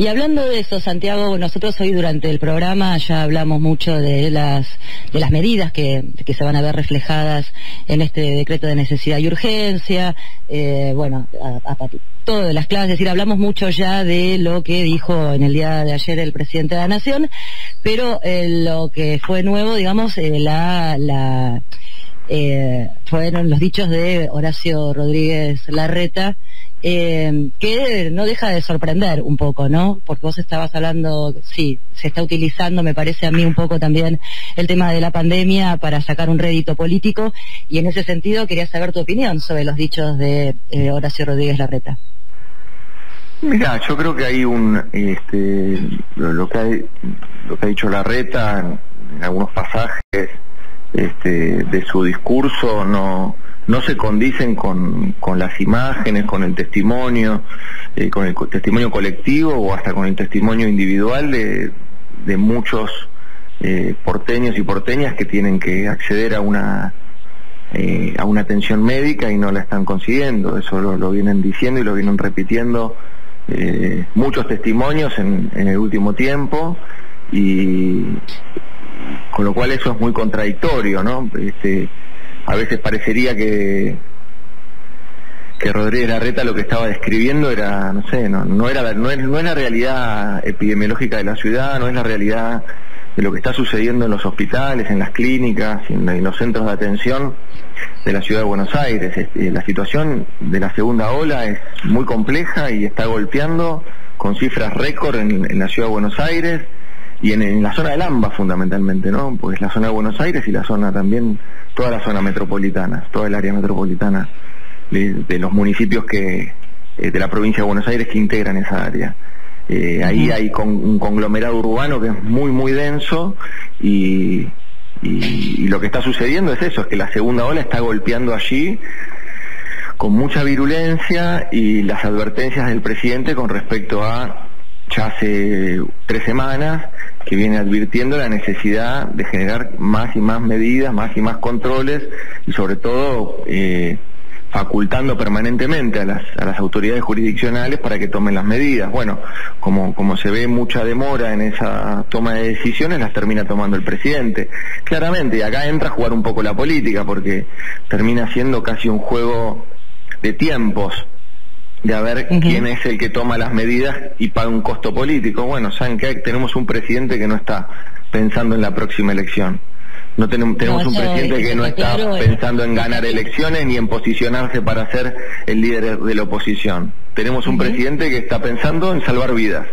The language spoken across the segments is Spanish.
Y hablando de eso, Santiago, nosotros hoy durante el programa ya hablamos mucho de las medidas que se van a ver reflejadas en este decreto de necesidad y urgencia, todo de las clases, es decir, hablamos mucho ya de lo que dijo en el día de ayer el presidente de la Nación, pero lo que fue nuevo, digamos, fueron los dichos de Horacio Rodríguez Larreta, que no deja de sorprender un poco, ¿no? Porque vos estabas hablando, sí, se está utilizando, me parece a mí un poco también el tema de la pandemia para sacar un rédito político, y en ese sentido quería saber tu opinión sobre los dichos de Horacio Rodríguez Larreta. Mira, yo creo que hay lo que ha dicho Larreta en algunos pasajes de su discurso no se condicen con las imágenes, con el testimonio colectivo o hasta con el testimonio individual de muchos porteños y porteñas que tienen que acceder a una atención médica y no la están consiguiendo. Eso lo vienen diciendo y lo vienen repitiendo muchos testimonios en el último tiempo, y con lo cual eso es muy contradictorio, ¿no? A veces parecería que Rodríguez Larreta lo que estaba describiendo era, no es la realidad epidemiológica de la ciudad, no es la realidad de lo que está sucediendo en los hospitales, en las clínicas, en los centros de atención de la ciudad de Buenos Aires. La situación de la segunda ola es muy compleja y está golpeando con cifras récord en la ciudad de Buenos Aires y en la zona del AMBA fundamentalmente, ¿no? Pues la zona de Buenos Aires y la zona también, toda la zona metropolitana, toda el área metropolitana de los municipios de la provincia de Buenos Aires que integran esa área. Ahí hay un conglomerado urbano que es muy muy denso, y lo que está sucediendo es eso, es que la segunda ola está golpeando allí con mucha virulencia, y las advertencias del presidente con respecto a ya hace 3 semanas que viene advirtiendo la necesidad de generar más y más medidas, más y más controles, y sobre todo facultando permanentemente a las autoridades jurisdiccionales para que tomen las medidas. Bueno, como se ve mucha demora en esa toma de decisiones, las termina tomando el presidente. Claramente, y acá entra a jugar un poco la política, porque termina siendo casi un juego de tiempos, de a ver quién es el que toma las medidas y paga un costo político. Bueno, ¿saben qué? Tenemos un presidente que no está pensando en la próxima elección. Tenemos un presidente que no está pensando en ganar elecciones ni en posicionarse para ser el líder de la oposición. Tenemos un presidente que está pensando en salvar vidas.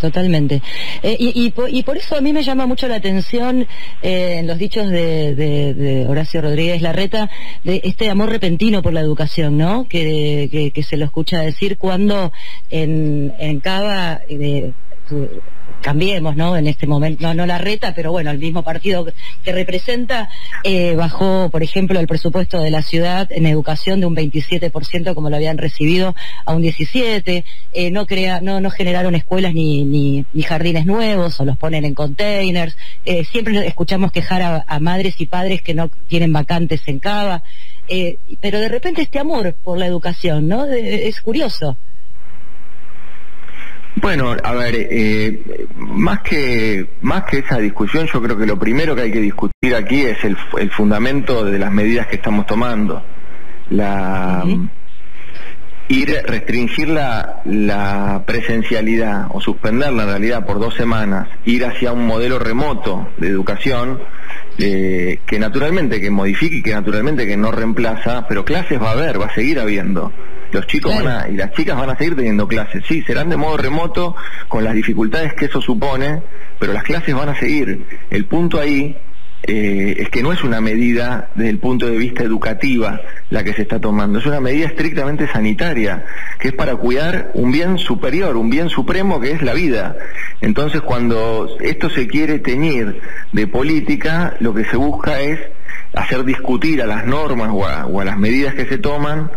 Totalmente. Y por eso a mí me llama mucho la atención en los dichos de Horacio Rodríguez Larreta, de este amor repentino por la educación, ¿no? Que se lo escucha decir cuando en Cava Cambiemos, ¿no? En este momento, no Larreta, pero bueno, el mismo partido que representa, bajó, por ejemplo, el presupuesto de la ciudad en educación de un 27%, como lo habían recibido, a un 17%, no generaron escuelas ni jardines nuevos, o los ponen en containers, siempre escuchamos quejar a madres y padres que no tienen vacantes en Cava, pero de repente este amor por la educación, ¿no? Es curioso. Bueno, a ver, más que esa discusión, yo creo que lo primero que hay que discutir aquí es el fundamento de las medidas que estamos tomando. Restringir la presencialidad o suspenderla en realidad por 2 semanas, ir hacia un modelo remoto de educación, que naturalmente que modifique y que naturalmente que no reemplaza, pero clases va a seguir habiendo. Los chicos y las chicas van a seguir teniendo clases, sí, serán de modo remoto con las dificultades que eso supone, pero las clases van a seguir. El punto ahí es que no es una medida desde el punto de vista educativa la que se está tomando, es una medida estrictamente sanitaria, que es para cuidar un bien superior, un bien supremo que es la vida. Entonces, cuando esto se quiere teñir de política, lo que se busca es hacer discutir a las normas o a las medidas que se toman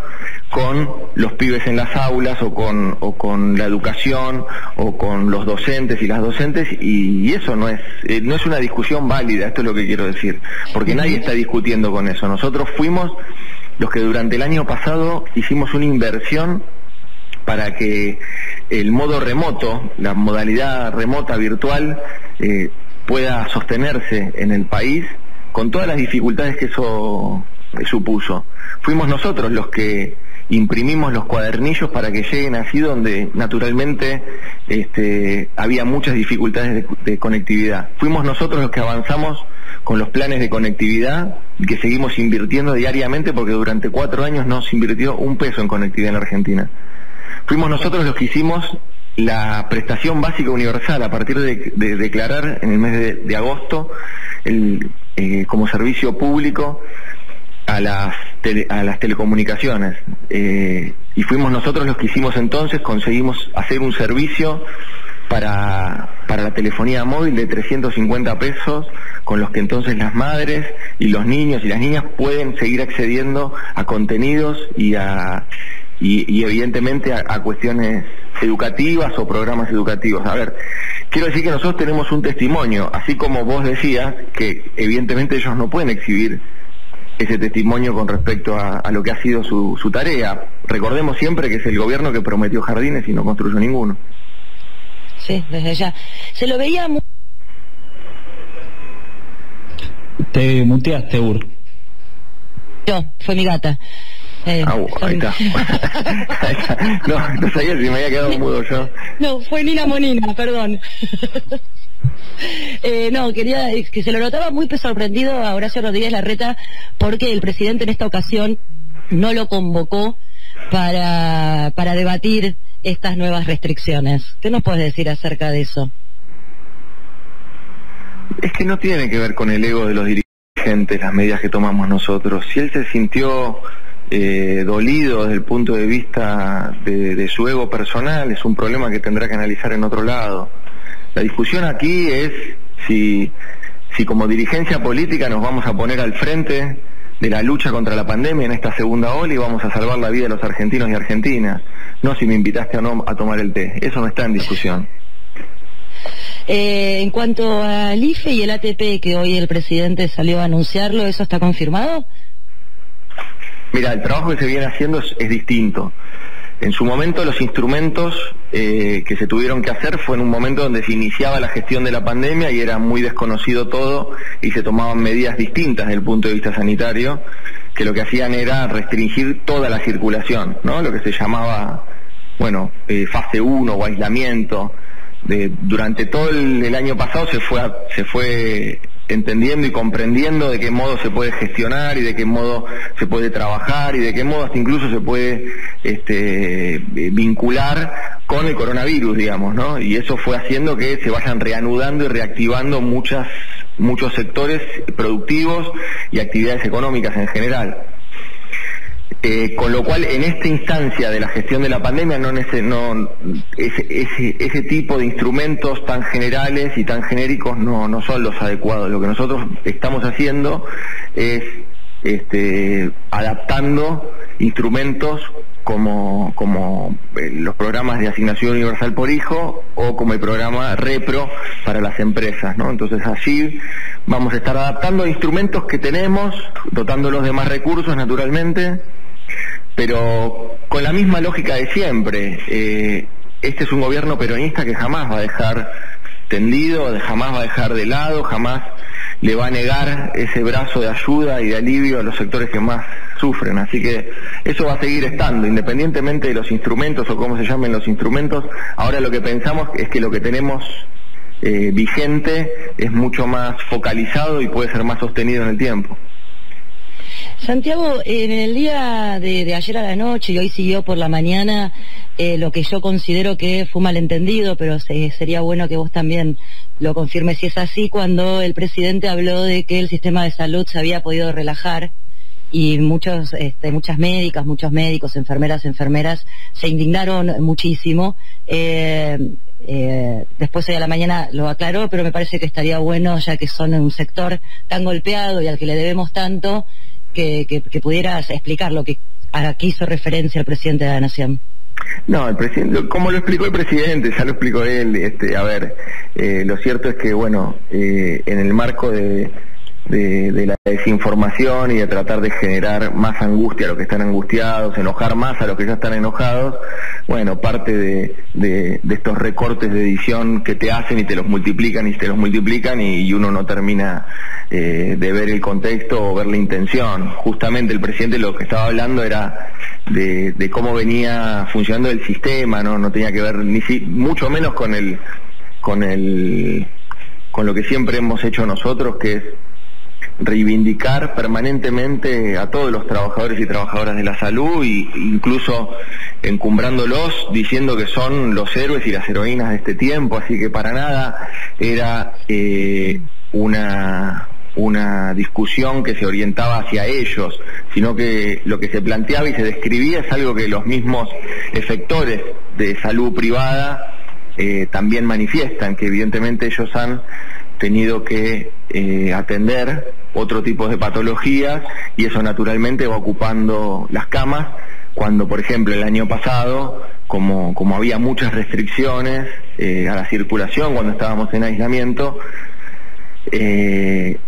con los pibes en las aulas o con la educación o con los docentes y las docentes, y eso no es una discusión válida. Esto es lo que quiero decir, porque nadie está discutiendo con eso. Nosotros fuimos los que durante el año pasado hicimos una inversión para que el modo remoto, la modalidad remota virtual, pueda sostenerse en el país con todas las dificultades que eso supuso. Fuimos nosotros los que imprimimos los cuadernillos para que lleguen así, donde naturalmente había muchas dificultades de conectividad. Fuimos nosotros los que avanzamos con los planes de conectividad, que seguimos invirtiendo diariamente, porque durante 4 años no se invirtió un peso en conectividad en la Argentina. Fuimos nosotros los que hicimos la prestación básica universal a partir de declarar en el mes de agosto como servicio público a las telecomunicaciones, y fuimos nosotros los que hicimos entonces, conseguimos hacer un servicio para la telefonía móvil de 350 pesos, con los que entonces las madres y los niños y las niñas pueden seguir accediendo a contenidos y evidentemente a cuestiones educativas o programas educativos. A ver, quiero decir que nosotros tenemos un testimonio, así como vos decías, que evidentemente ellos no pueden exhibir ese testimonio con respecto a lo que ha sido su tarea. Recordemos siempre que es el gobierno que prometió jardines y no construyó ninguno. Sí, desde ya. Se lo veía muy... Te muteaste, Ur. Fue mi gata. Ahí está. No sabía si me había quedado mudo yo. No, fue Nina Monina, perdón. No, quería que se lo notaba muy sorprendido a Horacio Rodríguez Larreta, porque el presidente en esta ocasión no lo convocó para debatir estas nuevas restricciones. ¿Qué nos puedes decir acerca de eso? Es que no tiene que ver con el ego de los dirigentes las medidas que tomamos nosotros. Si él se sintió dolido desde el punto de vista de su ego personal, es un problema que tendrá que analizar en otro lado. La discusión aquí es si como dirigencia política nos vamos a poner al frente de la lucha contra la pandemia en esta segunda ola y vamos a salvar la vida de los argentinos y argentinas, no si me invitaste o no a tomar el té. Eso no está en discusión. En cuanto al IFE y el ATP, que hoy el presidente salió a anunciarlo, ¿eso está confirmado? Mira, el trabajo que se viene haciendo es distinto. En su momento los instrumentos que se tuvieron que hacer fue en un momento donde se iniciaba la gestión de la pandemia y era muy desconocido todo y se tomaban medidas distintas desde el punto de vista sanitario, que lo que hacían era restringir toda la circulación, ¿no? Lo que se llamaba, fase 1 o aislamiento. Durante todo el año pasado se fue entendiendo y comprendiendo de qué modo se puede gestionar y de qué modo se puede trabajar y de qué modo hasta incluso se puede vincular con el coronavirus, digamos, ¿no? Y eso fue haciendo que se vayan reanudando y reactivando muchos sectores productivos y actividades económicas en general. Con lo cual, en esta instancia de la gestión de la pandemia, ese tipo de instrumentos tan generales y tan genéricos no son los adecuados. Lo que nosotros estamos haciendo es adaptando instrumentos como los programas de asignación universal por hijo o como el programa Repro para las empresas, ¿no? Entonces allí vamos a estar adaptando instrumentos que tenemos, dotándolos de más recursos naturalmente, pero con la misma lógica de siempre. Este es un gobierno peronista que jamás va a dejar tendido, jamás va a dejar de lado, jamás le va a negar ese brazo de ayuda y de alivio a los sectores que más sufren. Así que eso va a seguir estando, independientemente de los instrumentos o cómo se llamen los instrumentos. Ahora lo que pensamos es que lo que tenemos vigente es mucho más focalizado y puede ser más sostenido en el tiempo. Santiago, en el día de ayer a la noche y hoy siguió por la mañana lo que yo considero que fue un malentendido, pero sería bueno que vos también lo confirmes si es así, cuando el presidente habló de que el sistema de salud se había podido relajar y muchas médicas, muchos médicos, enfermeras se indignaron muchísimo. Después hoy a la mañana lo aclaró, pero me parece que estaría bueno, ya que son un sector tan golpeado y al que le debemos tanto, que pudieras explicar lo que aquí hizo referencia el presidente de la Nación. No, el presidente, como lo explicó el presidente, ya lo explicó él. Lo cierto es que, en el marco de de la desinformación y de tratar de generar más angustia a los que están angustiados, enojar más a los que ya están enojados. Bueno, parte de estos recortes de edición que te hacen y te los multiplican y uno no termina de ver el contexto o ver la intención. Justamente el presidente lo que estaba hablando era de cómo venía funcionando el sistema, no tenía que ver mucho menos con lo que siempre hemos hecho nosotros, que es reivindicar permanentemente a todos los trabajadores y trabajadoras de la salud, e incluso encumbrándolos, diciendo que son los héroes y las heroínas de este tiempo. Así que para nada era una discusión que se orientaba hacia ellos, sino que lo que se planteaba y se describía es algo que los mismos efectores de salud privada también manifiestan, que evidentemente ellos han tenido que atender otro tipo de patologías, y eso naturalmente va ocupando las camas, cuando por ejemplo el año pasado, como había muchas restricciones a la circulación cuando estábamos en aislamiento,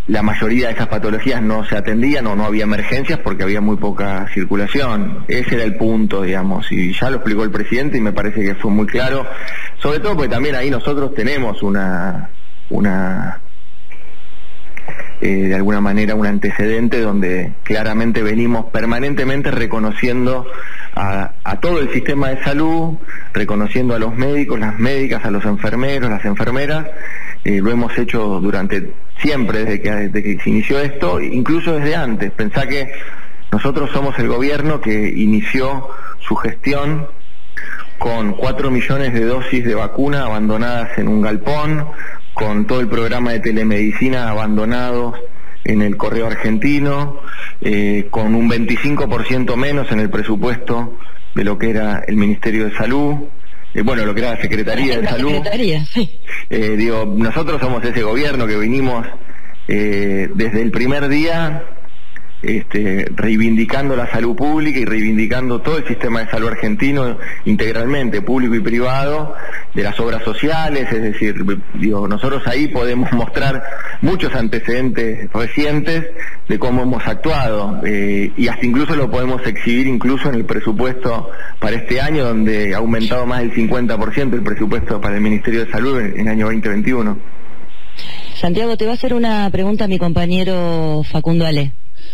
la mayoría de esas patologías no se atendían o no había emergencias porque había muy poca circulación. Ese era el punto, digamos, y ya lo explicó el presidente y me parece que fue muy claro, sobre todo porque también ahí nosotros tenemos de alguna manera un antecedente donde claramente venimos permanentemente reconociendo a todo el sistema de salud, reconociendo a los médicos, las médicas, a los enfermeros, las enfermeras. Lo hemos hecho siempre desde que se inició esto, incluso desde antes. Pensá que nosotros somos el gobierno que inició su gestión con 4 millones de dosis de vacuna abandonadas en un galpón, con todo el programa de telemedicina abandonado en el correo argentino, con un 25% menos en el presupuesto de lo que era el Ministerio de Salud, lo que era la Secretaría de Salud. Sí. Nosotros somos ese gobierno que vinimos desde el primer día reivindicando la salud pública y reivindicando todo el sistema de salud argentino integralmente, público y privado, de las obras sociales. Es decir, nosotros ahí podemos mostrar muchos antecedentes recientes de cómo hemos actuado, y hasta incluso lo podemos exhibir incluso en el presupuesto para este año, donde ha aumentado más del 50% el presupuesto para el Ministerio de Salud en el año 2021. Santiago, te va a hacer una pregunta mi compañero Facundo Ale.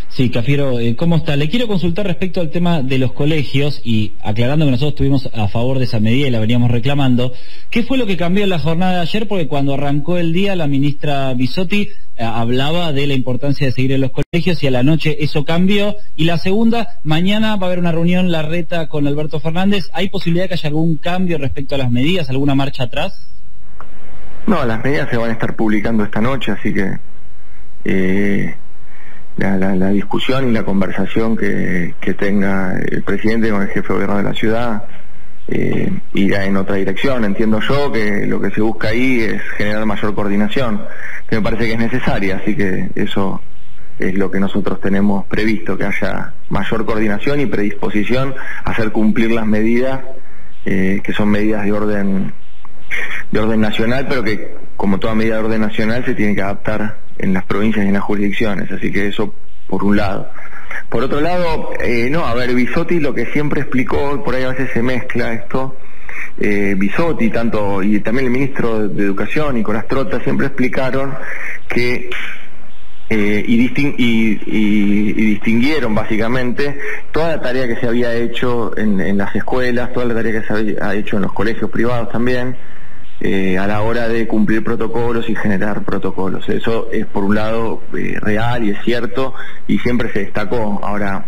Sí, Cafiero, ¿cómo está? Le quiero consultar respecto al tema de los colegios, y aclarando que nosotros estuvimos a favor de esa medida y la veníamos reclamando. ¿Qué fue lo que cambió en la jornada de ayer? Porque cuando arrancó el día, la ministra Bisotti hablaba de la importancia de seguir en los colegios, y a la noche eso cambió. Y la segunda, mañana va a haber una reunión Larreta con Alberto Fernández. ¿Hay posibilidad de que haya algún cambio respecto a las medidas, alguna marcha atrás? No, las medidas se van a estar publicando esta noche, así que la discusión y la conversación que tenga el presidente con el jefe de gobierno de la ciudad irá en otra dirección. Entiendo yo que lo que se busca ahí es generar mayor coordinación, que me parece que es necesaria, así que eso es lo que nosotros tenemos previsto, que haya mayor coordinación y predisposición a hacer cumplir las medidas, que son medidas de orden nacional, pero que, como toda medida de orden nacional, se tiene que adaptar en las provincias y en las jurisdicciones. Así que eso por un lado. Por otro lado, Bisotti lo que siempre explicó, por ahí a veces se mezcla esto, Bisotti y también el ministro de Educación, Nicolás Trota, siempre explicaron que distinguieron básicamente toda la tarea que se había hecho en las escuelas, toda la tarea que se había hecho en los colegios privados también, a la hora de cumplir protocolos y generar protocolos. Eso es por un lado real y es cierto, y siempre se destacó. Ahora,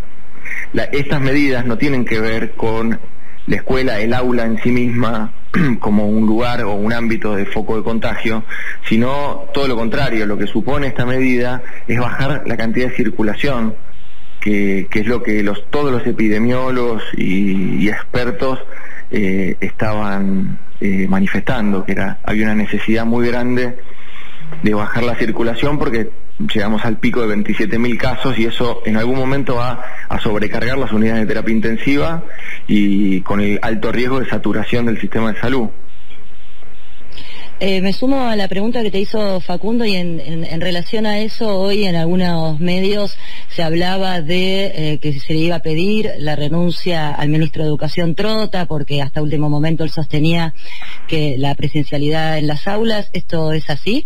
estas medidas no tienen que ver con la escuela, el aula en sí misma como un lugar o un ámbito de foco de contagio, sino todo lo contrario. Lo que supone esta medida es bajar la cantidad de circulación, que es lo que todos los epidemiólogos y expertos estaban manifestando, que había una necesidad muy grande de bajar la circulación, porque llegamos al pico de 27.000 casos, y eso en algún momento va a sobrecargar las unidades de terapia intensiva, y con el alto riesgo de saturación del sistema de salud. Me sumo a la pregunta que te hizo Facundo y en relación a eso, hoy en algunos medios se hablaba de que se le iba a pedir la renuncia al ministro de Educación Trota, porque hasta último momento él sostenía que la presencialidad en las aulas. ¿Esto es así?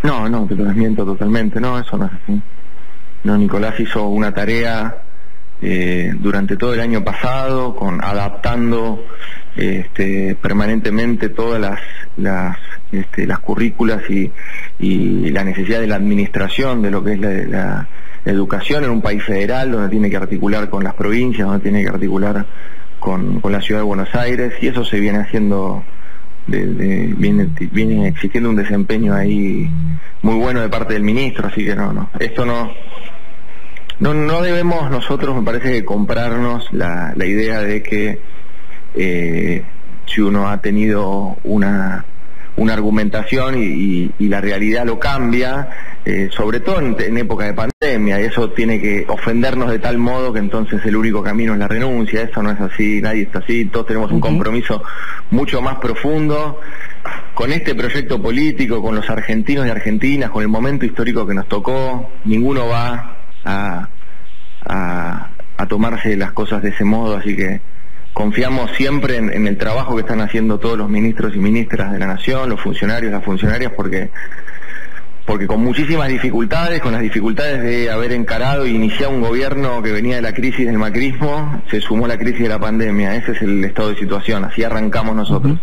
No, te lo desmiento totalmente. No, eso no es así. No, Nicolás hizo una tarea durante todo el año pasado, adaptando permanentemente todas las currículas y la necesidad de la administración de lo que es la educación en un país federal, donde tiene que articular con las provincias, donde tiene que articular con la ciudad de Buenos Aires, y eso se viene haciendo, viene existiendo un desempeño ahí muy bueno de parte del ministro, así que esto no debemos nosotros, me parece, que comprarnos la idea de que si uno ha tenido una argumentación y la realidad lo cambia, sobre todo en época de pandemia, y eso tiene que ofendernos de tal modo que entonces el único camino es la renuncia. Eso no es así, nadie está así, todos tenemos un compromiso mucho más profundo con este proyecto político, con los argentinos y argentinas, con el momento histórico que nos tocó. Ninguno va a tomarse las cosas de ese modo, así que confiamos siempre en el trabajo que están haciendo todos los ministros y ministras de la Nación, los funcionarios, las funcionarias, porque con muchísimas dificultades, con las dificultades de haber encarado e iniciado un gobierno que venía de la crisis del macrismo, se sumó la crisis de la pandemia. Ese es el estado de situación, así arrancamos nosotros.